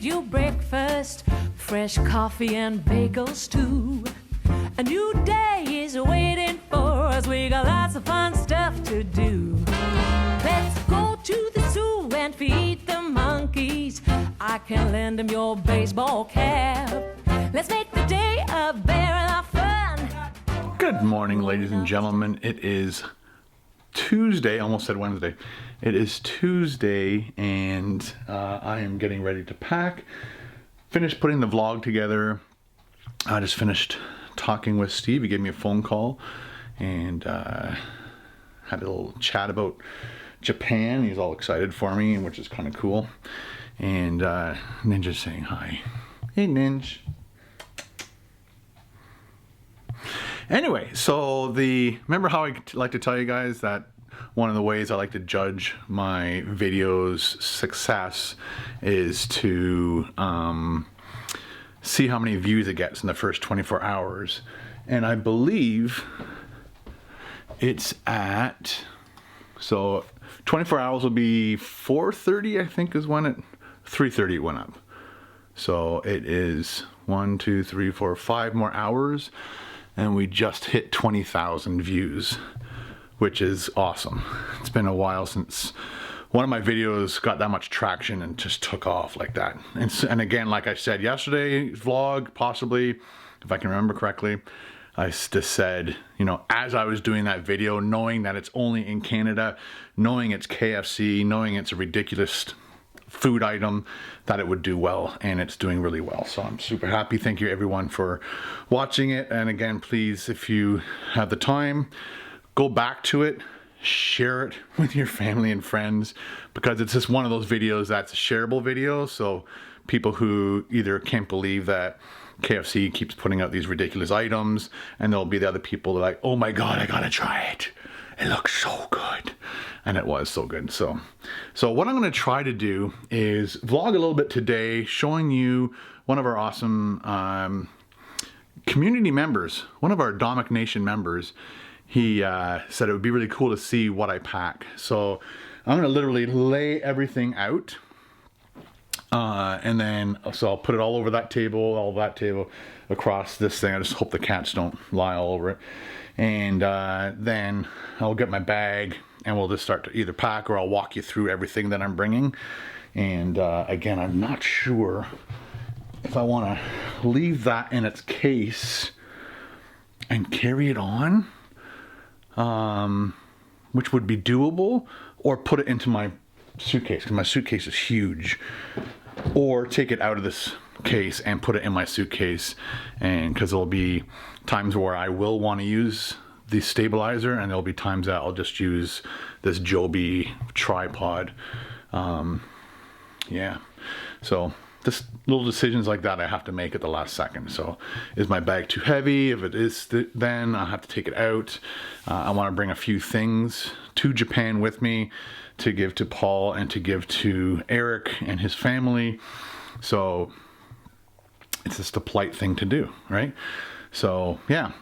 feed you breakfast, fresh coffee and bagels too. A new day is waiting for us. We got lots of fun stuff to do. Let's go to the zoo and feed the monkeys. I can lend them your baseball cap. Let's make the day a bear and our fun. Good morning, ladies and gentlemen. It is Tuesday, almost said Wednesday. It is Tuesday, and I am getting ready to pack. Finished putting the vlog together. I just finished talking with Steve. He gave me a phone call and had a little chat about Japan. He's all excited for me, which is kind of cool. And Ninja's saying hi. Hey, Ninja. Anyway, so remember how I like to tell you guys that one of the ways I like to judge my videos' success is to see how many views it gets in the first 24 hours. And I believe it's at, so 24 hours will be 4:30, I think is when 3:30 it went up. So it is 1, 2, 3, 4, 5 more hours. And we just hit 20,000 views, which is awesome. It's been a while since one of my videos got that much traction and just took off like that. And again, like I said yesterday's vlog, possibly, if I can remember correctly, I just said, you know, as I was doing that video, knowing that it's only in Canada, knowing it's KFC, knowing it's a ridiculous food item, that it would do well, and it's doing really well. So I'm super happy. Thank you everyone for watching it. And again, please, if you have the time, go back to it, share it with your family and friends, because it's just one of those videos that's a shareable video. So people who either can't believe that KFC keeps putting out these ridiculous items, and there'll be the other people that are like, oh my God, I gotta try it. It looks so good. And it was so good. So what I'm going to try to do is vlog a little bit today, showing you one of our awesome community members, one of our Domik Nation members. He said it would be really cool to see what I pack. So I'm going to literally lay everything out. And then, so I'll put it all over that table, across this thing. I just hope the cats don't lie all over it. And then I'll get my bag and we'll just start to either pack, or I'll walk you through everything that I'm bringing. And again, I'm not sure if I want to leave that in its case and carry it on, which would be doable, or put it into my suitcase, because my suitcase is huge, or take it out of this case and put it in my suitcase. And because there'll be times where I will want to use the stabilizer, and there'll be times that I'll just use this Joby tripod. Yeah, so just little decisions like that I have to make at the last second. So is my bag too heavy? If it is, then I have to take it out. I want to bring a few things to Japan with me to give to Paul and to give to Eric and his family. So it's just a polite thing to do, right? So yeah,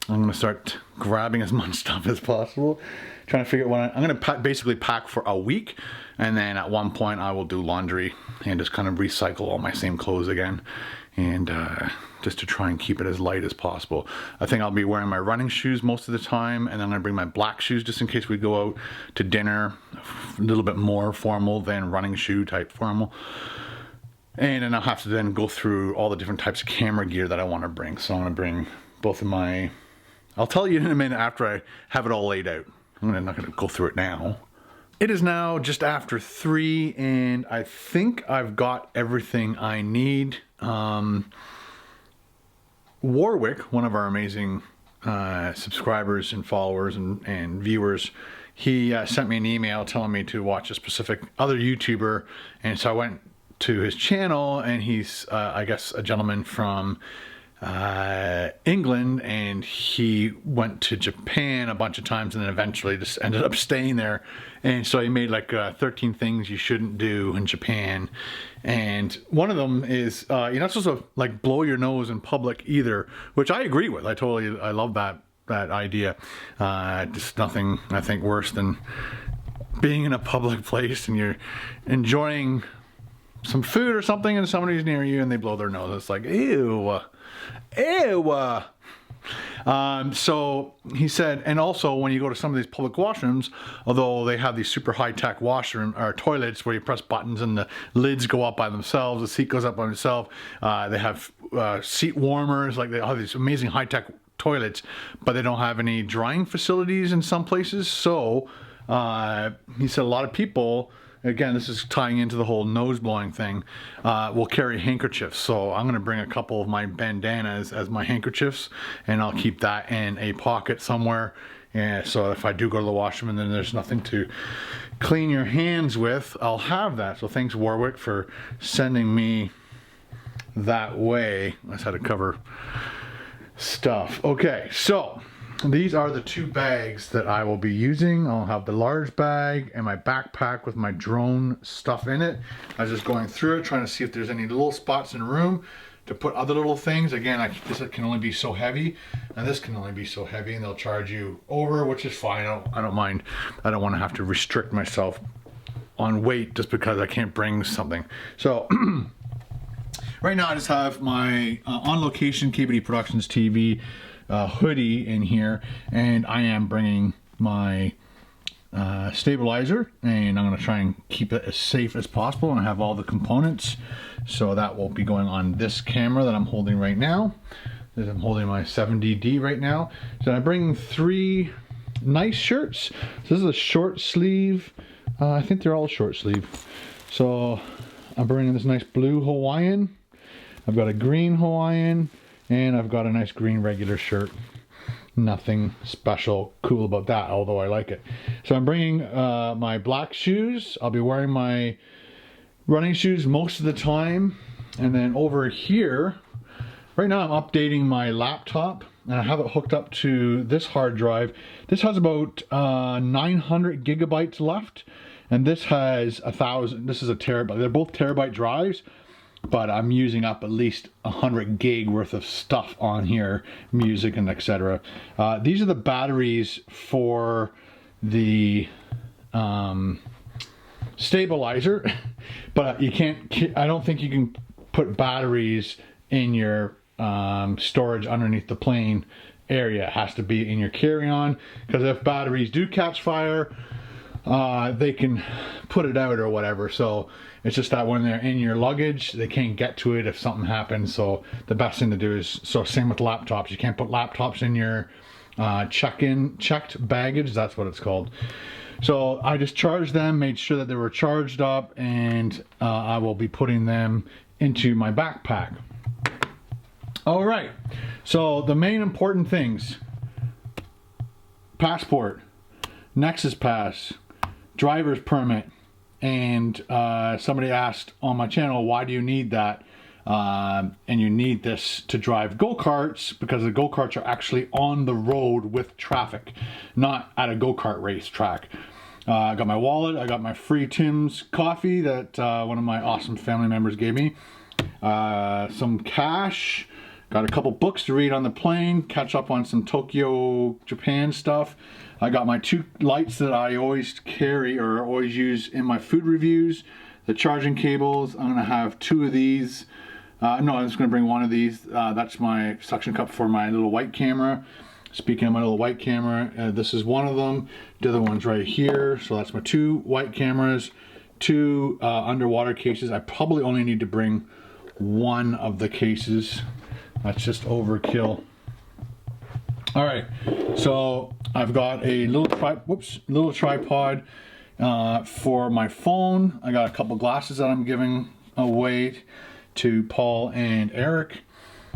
I'm going to start grabbing as much stuff as possible, trying to figure out what I'm going to basically pack for a week. And then at one point I will do laundry and just kind of recycle all my same clothes again. And just to try and keep it as light as possible. I think I'll be wearing my running shoes most of the time, and then I'm going to bring my black shoes just in case we go out to dinner, a little bit more formal than running shoe type formal. And then I'll have to then go through all the different types of camera gear that I want to bring. So I'm going to bring both of my, I'll tell you in a minute after I have it all laid out. I'm not going to go through it now. It is now just after 3, and I think I've got everything I need. Warwick, one of our amazing subscribers and followers and viewers, he sent me an email telling me to watch a specific other YouTuber, and so I went to his channel, and he's I guess a gentleman from England, and he went to Japan a bunch of times and then eventually just ended up staying there. And so he made like 13 things you shouldn't do in Japan, and one of them is you're not supposed to like blow your nose in public either, which I agree with. I love that idea. Just nothing I think worse than being in a public place and you're enjoying some food or something and somebody's near you and they blow their nose. It's like, ew, ew. So he said, and also when you go to some of these public washrooms, although they have these super high-tech washroom or toilets where you press buttons and the lids go up by themselves, the seat goes up by itself. They have seat warmers, like they have these amazing high-tech toilets, but they don't have any drying facilities in some places. So he said a lot of people, again, this is tying into the whole nose blowing thing, will carry handkerchiefs. So I'm going to bring a couple of my bandanas as my handkerchiefs, and I'll keep that in a pocket somewhere. And so if I do go to the washroom and then there's nothing to clean your hands with, I'll have that. So thanks, Warwick, for sending me that way. I just had to cover stuff. Okay, so these are the two bags that I will be using. I'll have the large bag and my backpack with my drone stuff in it. I was just going through it, trying to see if there's any little spots in the room to put other little things. Again, this can only be so heavy, and this can only be so heavy, and they'll charge you over, which is fine. I don't mind. I don't want to have to restrict myself on weight just because I can't bring something. So right now I just have my On Location KBD Productions TV hoodie in here, and I am bringing my stabilizer, and I'm going to try and keep it as safe as possible, and I have all the components. So that will be going on this camera that I'm holding right now. I'm holding my 7DD right now. So I'm bringing 3 nice shirts. So this is a short sleeve. I think they're all short sleeve. So I'm bringing this nice blue Hawaiian. I've got a green Hawaiian, and I've got a nice green regular shirt. Nothing special cool about that, although I like it. So I'm bringing my black shoes. I'll be wearing my running shoes most of the time. And then over here, right now I'm updating my laptop, and I have it hooked up to this hard drive. This has about 900 gigabytes left, and this has 1,000. This is a terabyte. They're both terabyte drives, but I'm using up at least 100 gig worth of stuff on here, music and etc. These are the batteries for the stabilizer, but you can't, I don't think you can put batteries in your storage underneath the plane area. It has to be in your carry-on, because if batteries do catch fire, they can put it out or whatever. So it's just that when they're in your luggage, they can't get to it if something happens. So the best thing to do is, so same with laptops, you can't put laptops in your checked baggage, that's what it's called. So I just charged them, made sure that they were charged up, and I will be putting them into my backpack. All right, so the main important things: passport, Nexus Pass, driver's permit, and somebody asked on my channel, why do you need that? And you need this to drive go-karts, because the go-karts are actually on the road with traffic, not at a go-kart race track. I got my wallet, I got my free Tim's coffee that one of my awesome family members gave me, some cash, got a couple books to read on the plane, catch up on some Tokyo, Japan stuff. I got my 2 lights that I always carry or always use in my food reviews, the charging cables. I'm gonna have 2 of these. No, I'm just gonna bring 1 of these. That's my suction cup for my little white camera. Speaking of my little white camera, this is one of them. The other one's right here. So that's my 2 white cameras, 2 underwater cases. I probably only need to bring 1 of the cases. That's just overkill. All right, so I've got a little tripod for my phone. I got a couple glasses that I'm giving away to Paul and Eric.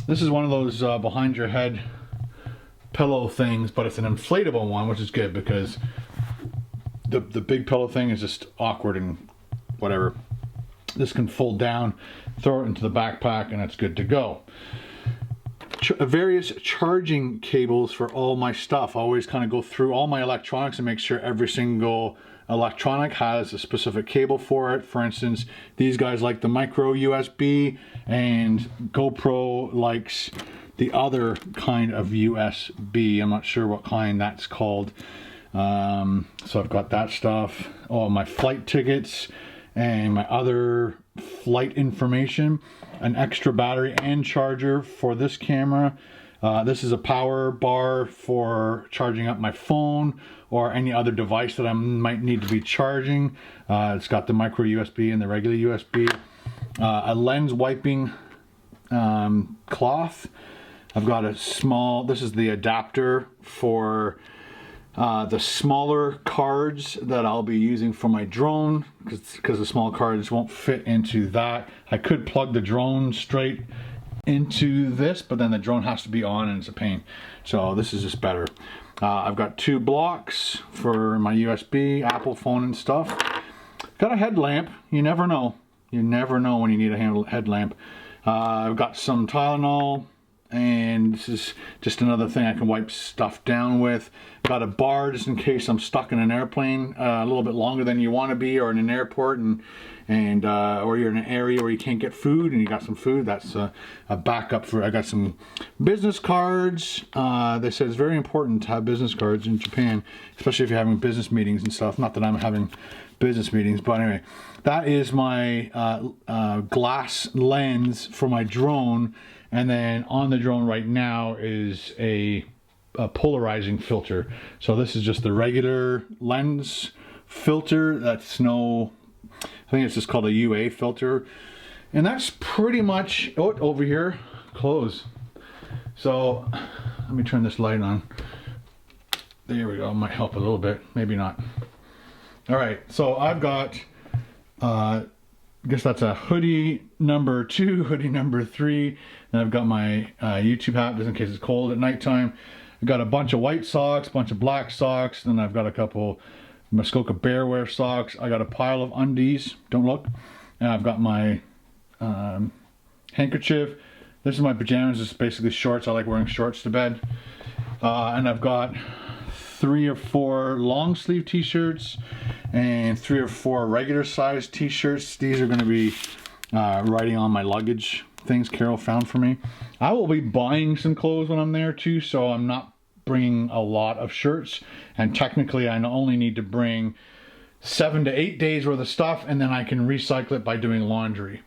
This is one of those behind your head pillow things, but it's an inflatable one, which is good because the big pillow thing is just awkward and whatever. This can fold down, throw it into the backpack, and it's good to go. Various charging cables for all my stuff. I always kind of go through all my electronics and make sure every single electronic has a specific cable for it. For instance, these guys like the micro USB, and GoPro likes the other kind of USB. I'm not sure what kind that's called. So I've got that stuff. All my flight tickets and my other flight information, an extra battery and charger for this camera. This is a power bar for charging up my phone or any other device that I might need to be charging. It's got the micro USB and the regular USB. A lens wiping cloth. I've got a small, this is the adapter for the smaller cards that I'll be using for my drone, because the small cards won't fit into that. I could plug the drone straight into this, but then the drone has to be on and it's a pain. So this is just better. I've got 2 blocks for my USB, Apple phone and stuff. Got a headlamp. You never know. You never know when you need a headlamp. I've got some Tylenol, and this is just another thing I can wipe stuff down with. Got a bar just in case I'm stuck in an airplane a little bit longer than you want to be, or in an airport, and or you're in an area where you can't get food and you got some food. That's a backup for. I got some business cards. They said it's very important to have business cards in Japan, especially if you're having business meetings and stuff. Not that I'm having business meetings, but anyway, that is my glass lens for my drone. And then on the drone right now is a polarizing filter. So this is just the regular lens filter. That's no, I think it's just called a UA filter. And that's pretty much, oh, over here, close. So let me turn this light on. There we go, might help a little bit, maybe not. All right, so I've got, I guess that's a hoodie number 2, hoodie number 3, and I've got my YouTube hat just in case it's cold at nighttime. I've got a bunch of white socks, bunch of black socks, then I've got a couple Muskoka Bear Wear socks. I got a pile of undies, don't look, and I've got my handkerchief. This is my pajamas, it's basically shorts. I like wearing shorts to bed. And I've got 3 or 4 long sleeve t-shirts and 3 or 4 regular size t-shirts. These are going to be riding on my luggage things Carol found for me. I will be buying some clothes when I'm there too, so I'm not bringing a lot of shirts, and technically I only need to bring 7 to 8 days worth of stuff, and then I can recycle it by doing laundry.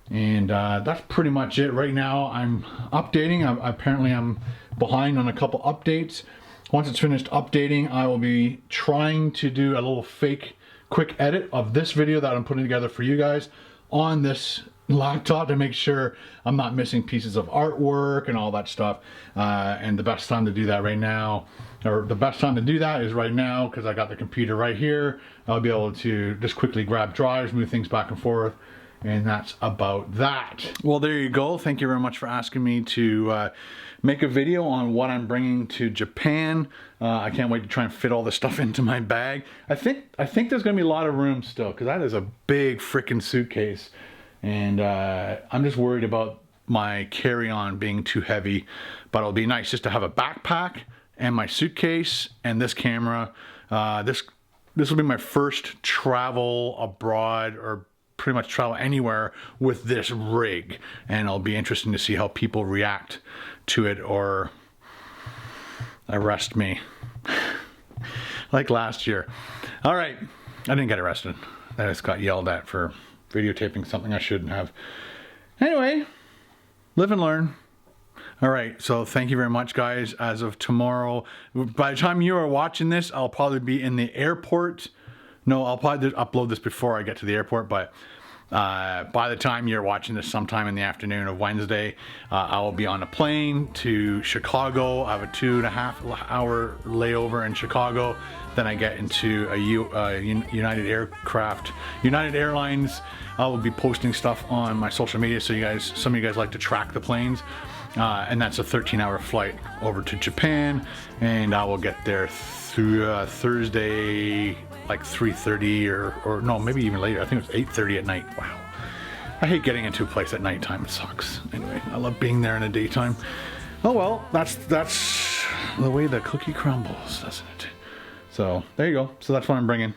And that's pretty much it. Right now I'm updating. Apparently I'm behind on a couple updates. Once it's finished updating, I will be trying to do a little fake quick edit of this video that I'm putting together for you guys on this laptop to make sure I'm not missing pieces of artwork and all that stuff. And the best time to do that right now, or the best time to do that is right now, because I got the computer right here. I'll be able to just quickly grab drives, move things back and forth. And that's about that. Well, there you go. Thank you very much for asking me to make a video on what I'm bringing to Japan. I can't wait to try and fit all this stuff into my bag. I think there's gonna be a lot of room still, because that is a big freaking suitcase. And I'm just worried about my carry-on being too heavy. But it'll be nice just to have a backpack and my suitcase and this camera. This will be my first travel abroad, or pretty much travel anywhere with this rig, and it'll be interesting to see how people react to it or arrest me like last year. All right, I didn't get arrested. I just got yelled at for videotaping something I shouldn't have. Anyway, live and learn. All right, so thank you very much, guys. As of tomorrow, by the time you are watching this, I'll probably be in the airport. No, I'll probably upload this before I get to the airport, but by the time you're watching this sometime in the afternoon of Wednesday, I will be on a plane to Chicago. I have a 2.5 hour layover in Chicago. Then I get into a United Airlines. I will be posting stuff on my social media, so some of you guys like to track the planes. And that's a 13-hour flight over to Japan, and I will get there through Thursday, like 3:30 or no, maybe even later. I think it was 8:30 at night. Wow. I hate getting into a place at nighttime. It sucks. Anyway, I love being there in the daytime. Oh well, that's the way the cookie crumbles, doesn't it? So there you go. So that's what I'm bringing.